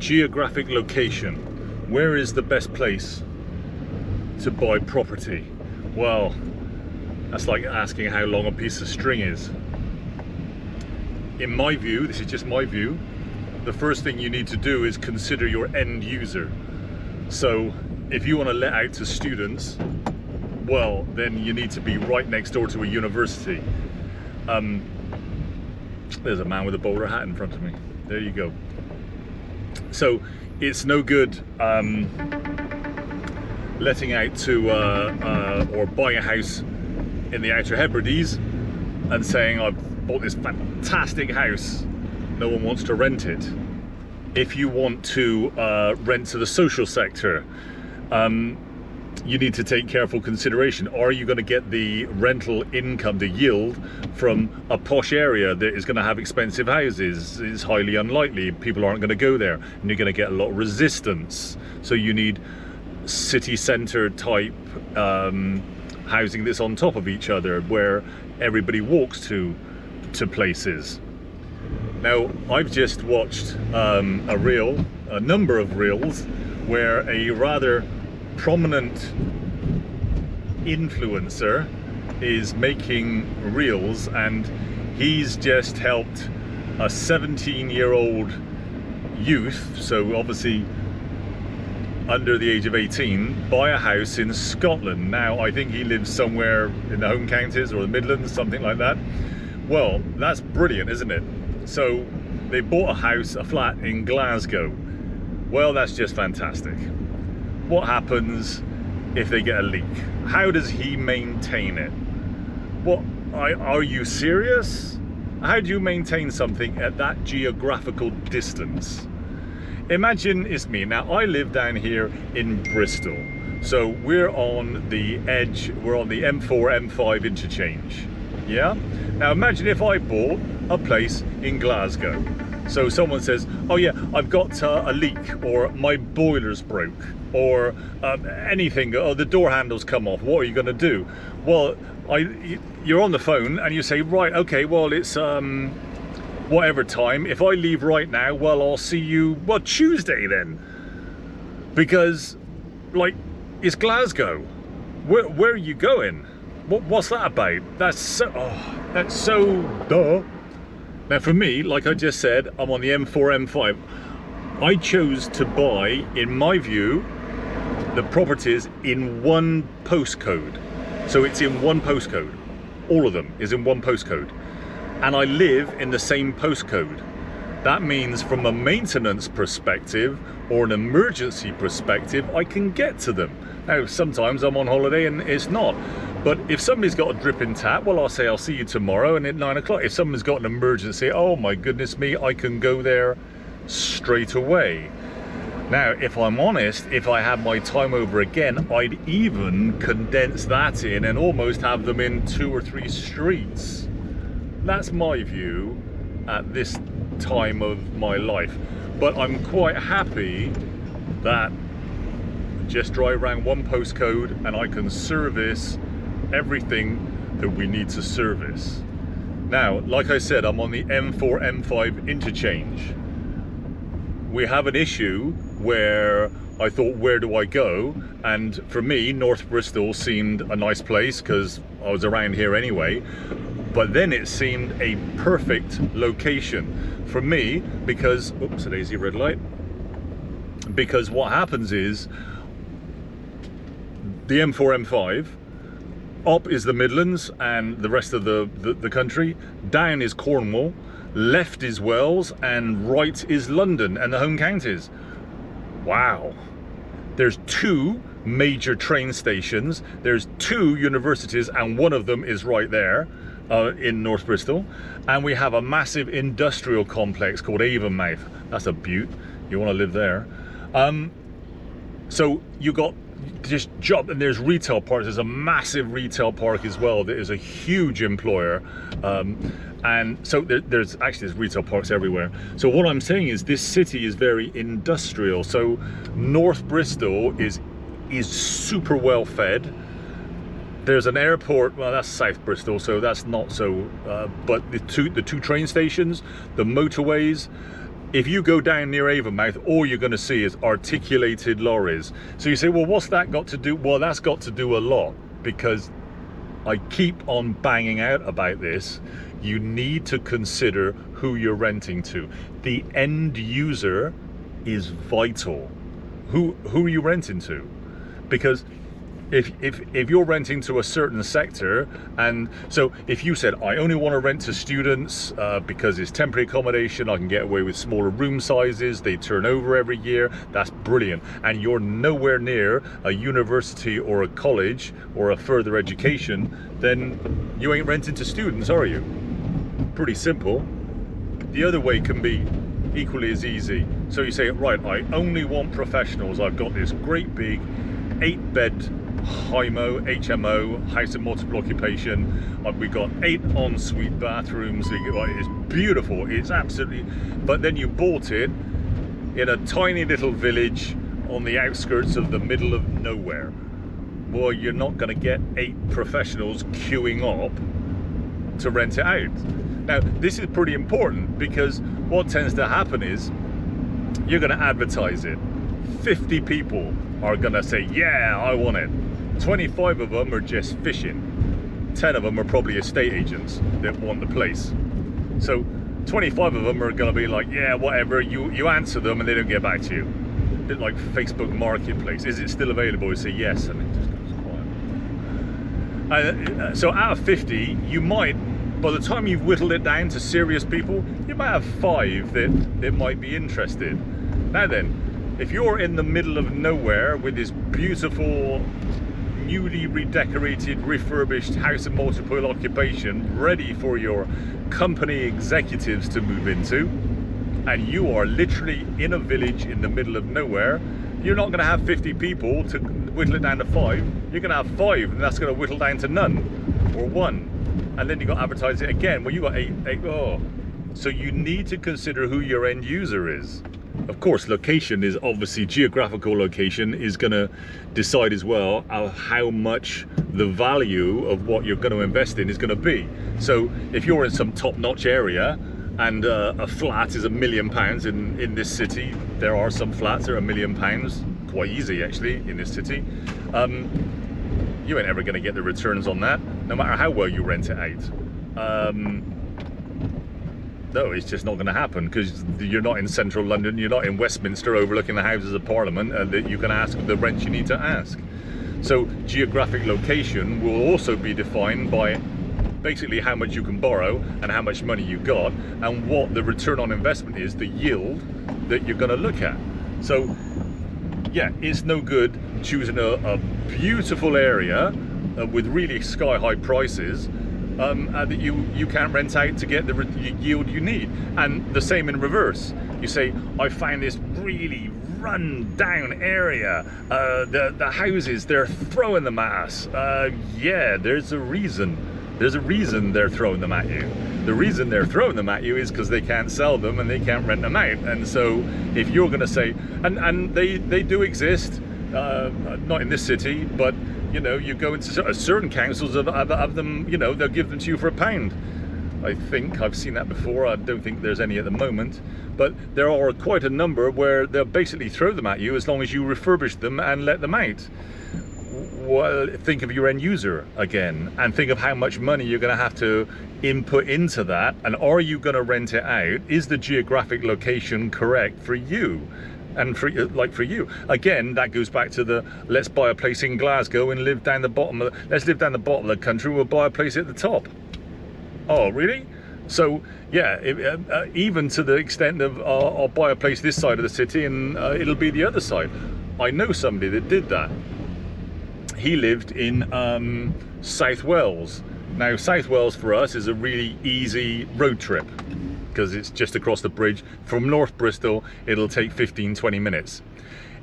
geographic location. Where is the best place to buy property? Well, that's like asking how long a piece of string is. In my view, this is just my view, the first thing you need to do is consider your end user. So if you want to let out to students, well, then you need to be right next door to a university. There's a man with a bowler hat in front of me. There you go. So it's no good letting out to or buying a house in the Outer Hebrides and saying, I've bought this fantastic house, no one wants to rent it. If you want to rent to the social sector, you need to take careful consideration. Are you going to get the rental income, the yield, from a posh area that is going to have expensive houses? It's highly unlikely. People aren't going to go there, and you're going to get a lot of resistance. So you need city centre type housing that's on top of each other, where everybody walks to places. Now, I've just watched a number of reels, where a rather prominent influencer is making reels, and he's just helped a 17-year-old youth, so obviously under the age of 18, buy a house in Scotland. Now, I think he lives somewhere in the home counties or the Midlands, something like that. Well, that's brilliant, isn't it? So they bought a house, a flat in Glasgow. Well, that's just fantastic. What happens if they get a leak? How does he maintain it? What, are you serious? How do you maintain something at that geographical distance? Imagine it's me. Now, I live down here in Bristol. So we're on the edge, we're on the M4, M5 interchange. Yeah? Now imagine if I bought a place in Glasgow. So someone says, oh yeah, I've got a leak, or my boiler's broke, or anything, or the door handles come off. What are you going to do? Well, you're on the phone and you say, right, okay, well, it's whatever time. If I leave right now, well, I'll see you, well, Tuesday then. Because, like, it's Glasgow. Where are you going? What's that about? That's so duh. Now for me, like I just said, I'm on the M4, M5. I chose to buy, in my view, the properties in one postcode. So it's in one postcode. All of them is in one postcode. And I live in the same postcode. That means from a maintenance perspective or an emergency perspective, I can get to them. Now, sometimes I'm on holiday and it's not. But if somebody's got a dripping tap, well, I'll say I'll see you tomorrow and at 9 o'clock. If someone's got an emergency, oh my goodness me, I can go there straight away. Now, if I'm honest, if I had my time over again, I'd even condense that in and almost have them in 2 or 3 streets. That's my view at this time of my life. But I'm quite happy that I just drive around one postcode and I can service everything that we need to service. Now, like I said, I'm on the M4, M5 interchange. We have an issue where I thought, where do I go? And for me, North Bristol seemed a nice place because I was around here anyway. But then it seemed a perfect location for me because, oops, a daisy red light. Because what happens is, the M4, M5, up is the Midlands and the rest of the country, down is Cornwall, left is Wales, and right is London and the home counties. Wow. There's 2 major train stations, there's 2 universities, and one of them is right there in North Bristol, and we have a massive industrial complex called Avonmouth. That's a beaut. You want to live there. So you got just job, and there's retail parks. There's a massive retail park as well that is a huge employer, and so there's retail parks everywhere. So what I'm saying is this city is very industrial. So North Bristol is super well fed. There's an airport, well, that's South Bristol, so that's not so, but the two train stations, the motorways, if you go down near Avonmouth, all you're going to see is articulated lorries. So you say, well, what's that got to do? Well, that's got to do a lot, because I keep on banging out about this. You need to consider who you're renting to. The end user is vital. Who are you renting to? Because if you're renting to a certain sector, and so if you said, I only want to rent to students because it's temporary accommodation, I can get away with smaller room sizes, they turn over every year, that's brilliant, and you're nowhere near a university or a college or a further education, then you ain't renting to students, are you? Pretty simple. The other way can be equally as easy. So you say, right, I only want professionals. I've got this great big 8-bed HMO, house of multiple occupation. We've got 8 ensuite bathrooms. It's beautiful. It's absolutely. But then you bought it in a tiny little village on the outskirts of the middle of nowhere. Well, you're not going to get 8 professionals queuing up to rent it out. Now, this is pretty important, because what tends to happen is you're going to advertise it. 50 people are going to say, yeah, I want it. 25 of them are just fishing. 10 of them are probably estate agents that want the place. So 25 of them are going to be like, yeah, whatever. You answer them and they don't get back to you. A bit like Facebook Marketplace. Is it still available? You say yes, and it just goes quiet. So out of 50, you might, by the time you've whittled it down to serious people, you might have 5 that might be interested. Now then, if you're in the middle of nowhere with this beautiful, newly redecorated, refurbished house of multiple occupation ready for your company executives to move into, and you are literally in a village in the middle of nowhere, you're not going to have 50 people to whittle it down to 5. You're going to have 5, and that's going to whittle down to none or 1. And then you've got to advertise it again. Well, you got 8. Oh. So you need to consider who your end user is. Of course, location is obviously, geographical location is going to decide as well how much the value of what you're going to invest in is going to be. So if you're in some top-notch area and a flat is £1 million in this city, there are some flats that are £1 million, quite easy actually, in this city. You ain't ever going to get the returns on that, no matter how well you rent it out. No, it's just not going to happen, because you're not in central London, you're not in Westminster overlooking the Houses of Parliament, and that you can ask the rent you need to ask. So geographic location will also be defined by basically how much you can borrow and how much money you got, and what the return on investment is, the yield that you're going to look at. So yeah, it's no good choosing a beautiful area with really sky-high prices that you can't rent out to get the yield you need. And the same in reverse. You say, I find this really run down area, the houses, they're throwing them at us. Yeah, there's a reason they're throwing them at you. The reason they're throwing them at you is because they can't sell them and they can't rent them out. And so if you're going to say, and they do exist, not in this city, but you know, you go into certain councils of them, you know, they'll give them to you for £1. I think I've seen that before. I don't think there's any at the moment, but there are quite a number where they'll basically throw them at you as long as you refurbish them and let them out. Well, think of your end user again, and think of how much money you're going to have to input into that, and are you going to rent it out? Is the geographic location correct for you? And for you again, that goes back to the let's buy a place in Glasgow and live down the bottom of let's live down the bottom of the country, we'll buy a place at the top. Oh really? So yeah, even to the extent of I'll buy a place this side of the city and it'll be the other side. I know somebody that did that. He lived in South Wales. Now South Wales for us is a really easy road trip, because it's just across the bridge. From North Bristol, it'll take 15-20 minutes.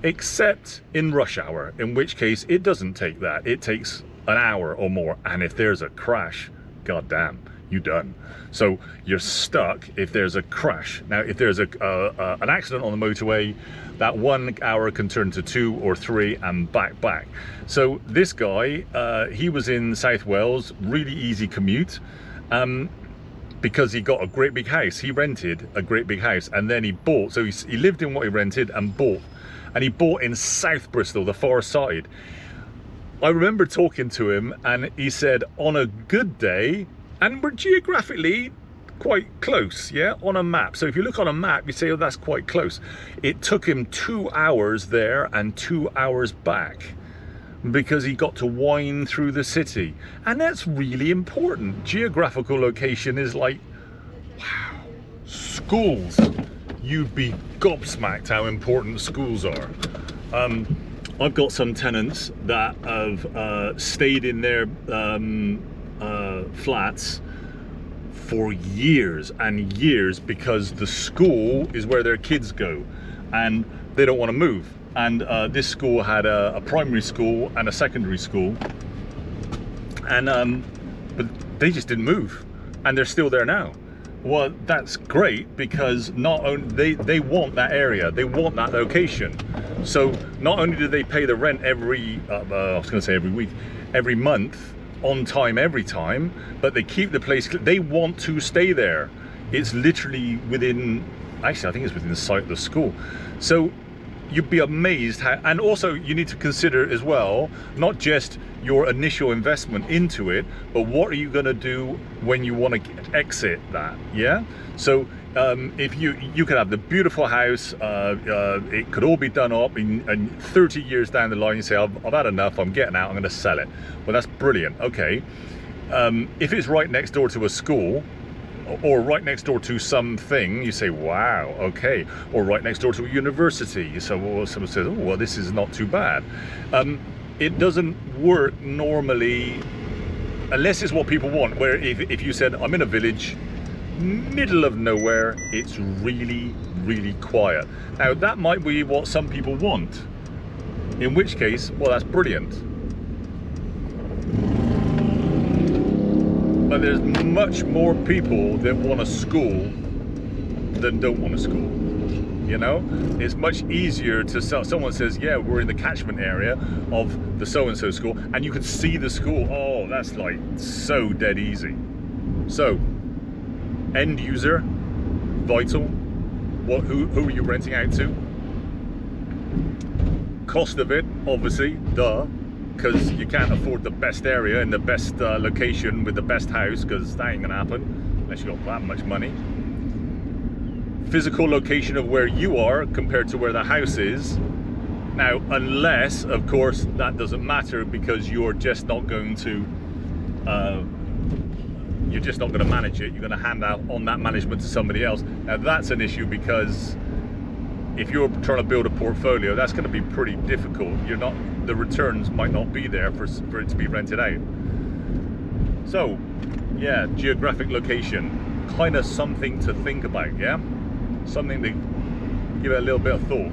Except in rush hour, in which case it doesn't take that. It takes an hour or more. And if there's a crash, goddamn, you're done. So you're stuck if there's a crash. Now, if there's an accident on the motorway, that 1 hour can turn to 2 or 3 and back. So this guy, he was in South Wales, really easy commute. because he got a great big house. He rented a great big house, and then he bought. So he lived in what he rented and bought. And he bought in South Bristol, the far side. I remember talking to him, and he said on a good day, and we're geographically quite close, yeah, on a map. So if you look on a map, you say, oh, that's quite close. It took him 2 hours there and 2 hours back, because he got to wind through the city. And that's really important. Geographical location is like, wow. Schools, you'd be gobsmacked how important schools are. I've got some tenants that have stayed in their flats for years and years because the school is where their kids go and they don't want to move. And this school had a primary school and a secondary school, and but they just didn't move, and they're still there now. Well, that's great, because not only they want that area, they want that location. So not only do they pay the rent every I was going to say every week, every month, on time every time, but they keep the place. They want to stay there. It's literally within, actually I think it's within the site of the school. So you'd be amazed how, and also you need to consider as well, not just your initial investment into it, but what are you going to do when you want to exit that, yeah? So if you could have the beautiful house, it could all be done up in 30 years down the line, you say, I've had enough, I'm getting out, I'm going to sell it. Well, that's brilliant, okay. If it's right next door to a school, or right next door to something, you say, wow, okay. Or right next door to a university. So someone says, oh, well, this is not too bad. It doesn't work normally, unless it's what people want, where if you said, I'm in a village, middle of nowhere, it's really, really quiet. Now, that might be what some people want, in which case, well, that's brilliant. But there's much more people that want a school than don't want a school. You know, it's much easier to sell. Someone says, yeah, we're in the catchment area of the so-and-so school, and you can see the school. Oh, that's like so dead easy. So, end user, vital. Who are you renting out to? Cost of it, obviously, duh. Because you can't afford the best area in the best location with the best house, because that ain't gonna happen unless you got that much money. Physical location of where you are compared to where the house is. Now, unless, of course, that doesn't matter, because you're just not going to manage it. You're going to hand out on that management to somebody else. Now, that's an issue, because if you're trying to build a portfolio, that's going to be pretty difficult. The returns might not be there for it to be rented out. So, yeah, geographic location, kind of something to think about, yeah? Something to give it a little bit of thought.